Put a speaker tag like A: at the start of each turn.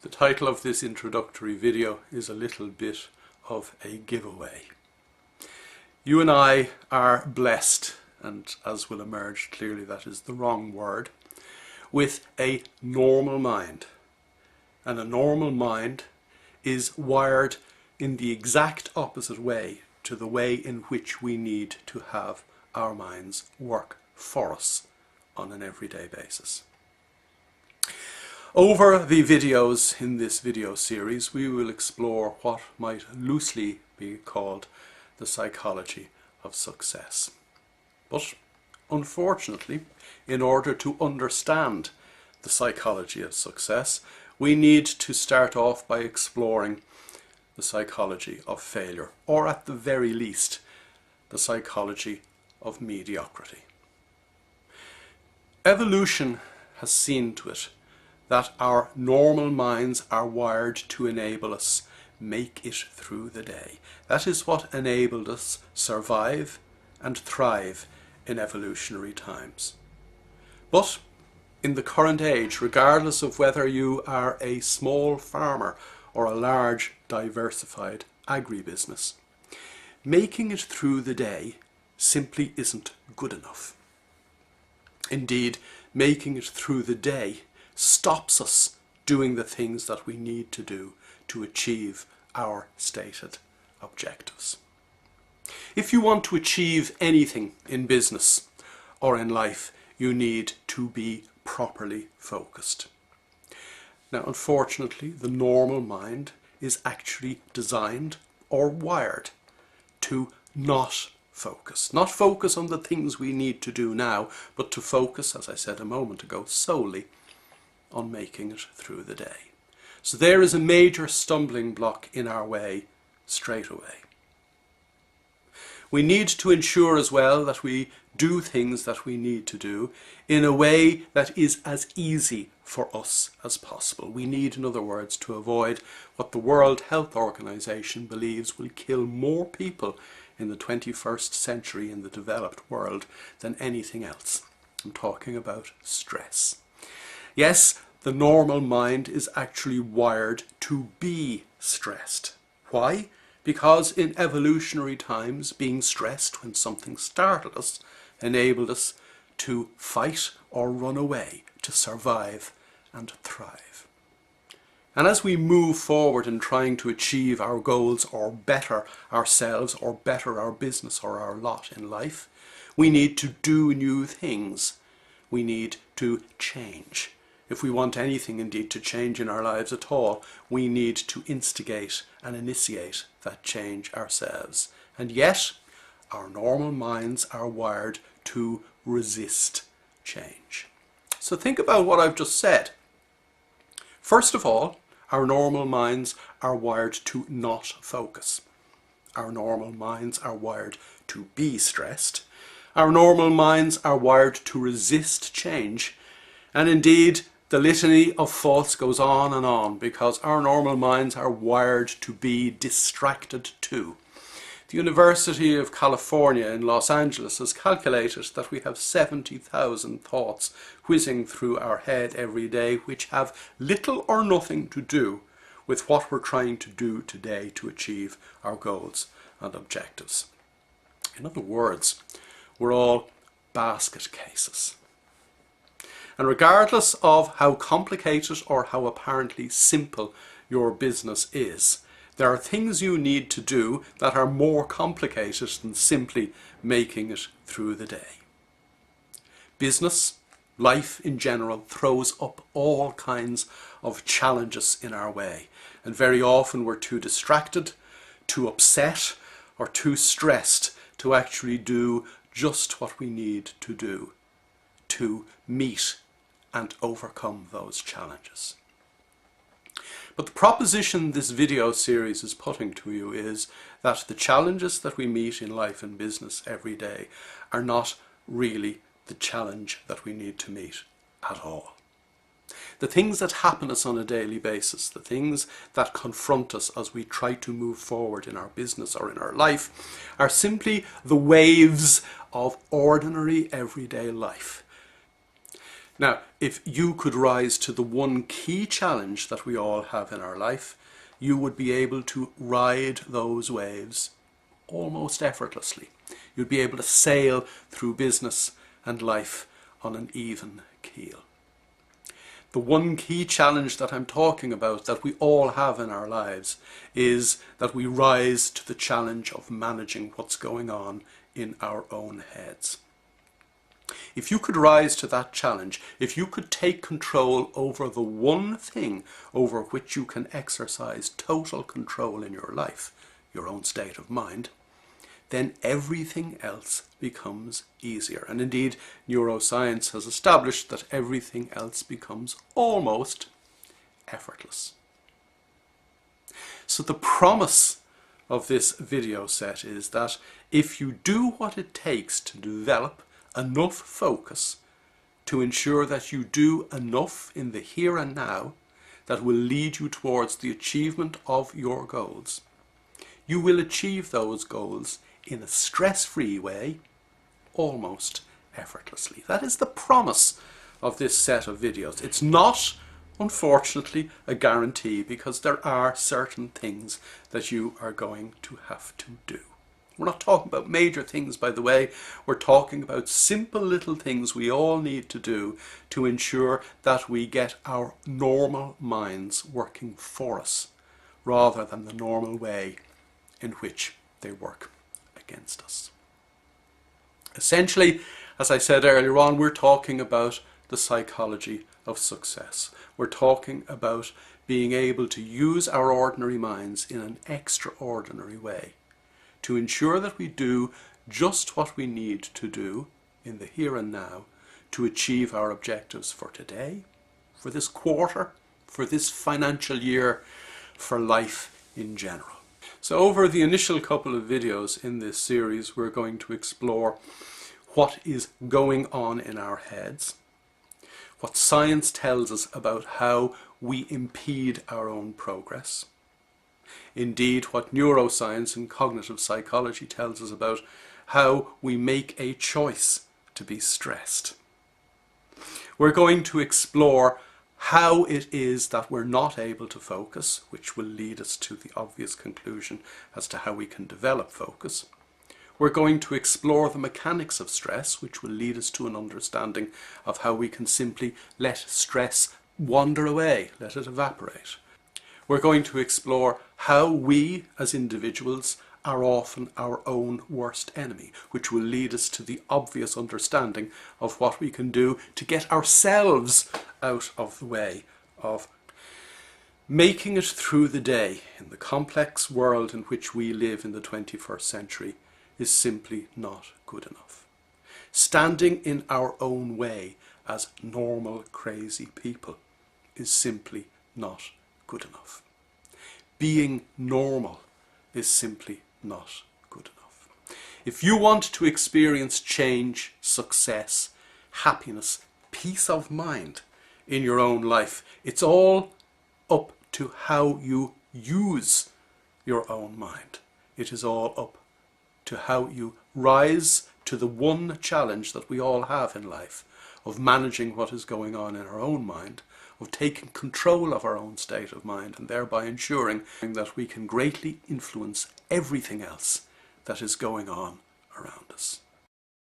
A: The title of this introductory video is a little bit of a giveaway. You and I are blessed, and as will emerge clearly that is the wrong word, with a normal mind. And a normal mind is wired in the exact opposite way to the way in which we need to have our minds work for us on an everyday basis. Over the videos in this video series, we will explore what might loosely be called the psychology of success. But unfortunately, in order to understand the psychology of success, we need to start off by exploring the psychology of failure, or at the very least, the psychology of mediocrity. Evolution has seen to it that our normal minds are wired to enable us make it through the day. That is what enabled us survive and thrive in evolutionary times. But in the current age, regardless of whether you are a small farmer or a large diversified agribusiness, making it through the day simply isn't good enough. Indeed, making it through the day stops us doing the things that we need to do to achieve our stated objectives. If you want to achieve anything in business or in life, you need to be properly focused. Now, unfortunately, the normal mind is actually designed or wired to not focus. Not focus on the things we need to do now, but to focus, as I said a moment ago, solely on making it through the day. So there is a major stumbling block in our way straight away. We need to ensure as well that we do things that we need to do in a way that is as easy for us as possible. We need, in other words, to avoid what the World Health Organization believes will kill more people in the 21st century in the developed world than anything else. I'm talking about stress. Yes, the normal mind is actually wired to be stressed. Why? Because in evolutionary times, being stressed when something startled us enabled us to fight or run away, to survive and thrive. And as we move forward in trying to achieve our goals or better ourselves or better our business or our lot in life, we need to do new things. We need to change. If we want anything indeed to change in our lives at all, we need to instigate and initiate that change ourselves. And yet, our normal minds are wired to resist change. So think about what I've just said. First of all, our normal minds are wired to not focus. Our normal minds are wired to be stressed. Our normal minds are wired to resist change. And indeed, the litany of faults goes on because our normal minds are wired to be distracted too. The University of California in Los Angeles has calculated that we have 70,000 thoughts whizzing through our head every day which have little or nothing to do with what we're trying to do today to achieve our goals and objectives. In other words, we're all basket cases. And regardless of how complicated or how apparently simple your business is, there are things you need to do that are more complicated than simply making it through the day. Business, life in general, throws up all kinds of challenges in our way. And very often we're too distracted, too upset, or too stressed to actually do just what we need to do to meet and overcome those challenges. But the proposition this video series is putting to you is that the challenges that we meet in life and business every day are not really the challenge that we need to meet at all. The things that happen to us on a daily basis, the things that confront us as we try to move forward in our business or in our life, are simply the waves of ordinary everyday life. Now, if you could rise to the one key challenge that we all have in our life, you would be able to ride those waves almost effortlessly. You'd be able to sail through business and life on an even keel. The one key challenge that I'm talking about that we all have in our lives is that we rise to the challenge of managing what's going on in our own heads. If you could rise to that challenge, if you could take control over the one thing over which you can exercise total control in your life, your own state of mind, then everything else becomes easier. And indeed, neuroscience has established that everything else becomes almost effortless. So the promise of this video set is that if you do what it takes to develop enough focus to ensure that you do enough in the here and now that will lead you towards the achievement of your goals, you will achieve those goals in a stress-free way, almost effortlessly. That is the promise of this set of videos. It's not, unfortunately, a guarantee, because there are certain things that you are going to have to do. We're not talking about major things, by the way. We're talking about simple little things we all need to do to ensure that we get our normal minds working for us, rather than the normal way in which they work against us. Essentially, as I said earlier on, we're talking about the psychology of success. We're talking about being able to use our ordinary minds in an extraordinary way to ensure that we do just what we need to do in the here and now to achieve our objectives for today, for this quarter, for this financial year, for life in general. So over the initial couple of videos in this series, we're going to explore what is going on in our heads, what science tells us about how we impede our own progress, indeed what neuroscience and cognitive psychology tells us about how we make a choice to be stressed. We're going to explore how it is that we're not able to focus, which will lead us to the obvious conclusion as to how we can develop focus. We're going to explore the mechanics of stress, which will lead us to an understanding of how we can simply let stress wander away, let it evaporate. We're going to explore how we as individuals are often our own worst enemy, which will lead us to the obvious understanding of what we can do to get ourselves out of the way of making it through the day in the complex world in which we live in the 21st century is simply not good enough. Standing in our own way as normal, crazy people is simply not good enough. Being normal is simply not good enough. If you want to experience change, success, happiness, peace of mind in your own life, it's all up to how you use your own mind. It is all up to how you rise to the one challenge that we all have in life of managing what is going on in our own mind, of taking control of our own state of mind, and thereby ensuring that we can greatly influence everything else that is going on around us.